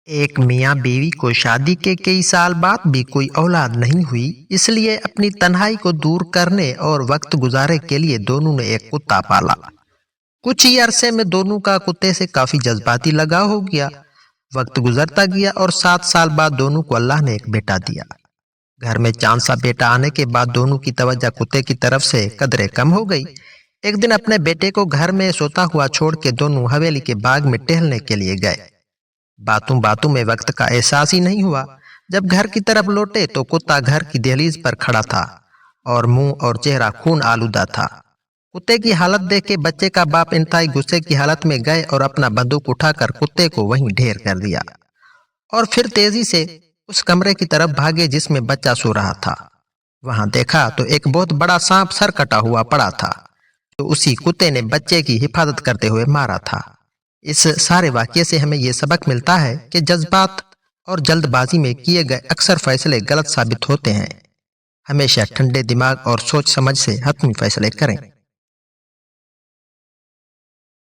ایک میاں بیوی کو شادی کے کئی سال بعد بھی کوئی اولاد نہیں ہوئی، اس لیے اپنی تنہائی کو دور کرنے اور وقت گزارے کے لیے دونوں نے ایک کتا پالا۔ کچھ ہی عرصے میں دونوں کا کتے سے کافی جذباتی لگاؤ ہو گیا۔ وقت گزرتا گیا اور 7 سال بعد دونوں کو اللہ نے ایک بیٹا دیا۔ گھر میں چاند سا بیٹا آنے کے بعد دونوں کی توجہ کتے کی طرف سے قدرے کم ہو گئی۔ ایک دن اپنے بیٹے کو گھر میں سوتا ہوا چھوڑ کے دونوں حویلی کے باغ میں ٹہلنے کے لیے گئے۔ باتوں میں وقت کا احساس ہی نہیں ہوا۔ جب گھر کی طرف لوٹے تو کتا گھر کی دہلیز پر کھڑا تھا اور منہ اور چہرہ خون آلودہ تھا۔ کتے کی حالت دیکھ کے بچے کا باپ انتہائی غصے کی حالت میں گئے اور اپنا بندوق اٹھا کر کتے کو وہیں ڈھیر کر دیا اور پھر تیزی سے اس کمرے کی طرف بھاگے جس میں بچہ سو رہا تھا۔ وہاں دیکھا تو ایک بہت بڑا سانپ سر کٹا ہوا پڑا تھا جو اسی کتے نے بچے کی حفاظت کرتے ہوئے مارا تھا۔ اس سارے واقعے سے ہمیں یہ سبق ملتا ہے کہ جذبات اور جلد بازی میں کیے گئے اکثر فیصلے غلط ثابت ہوتے ہیں۔ ہمیشہ ٹھنڈے دماغ اور سوچ سمجھ سے حتمی فیصلے کریں۔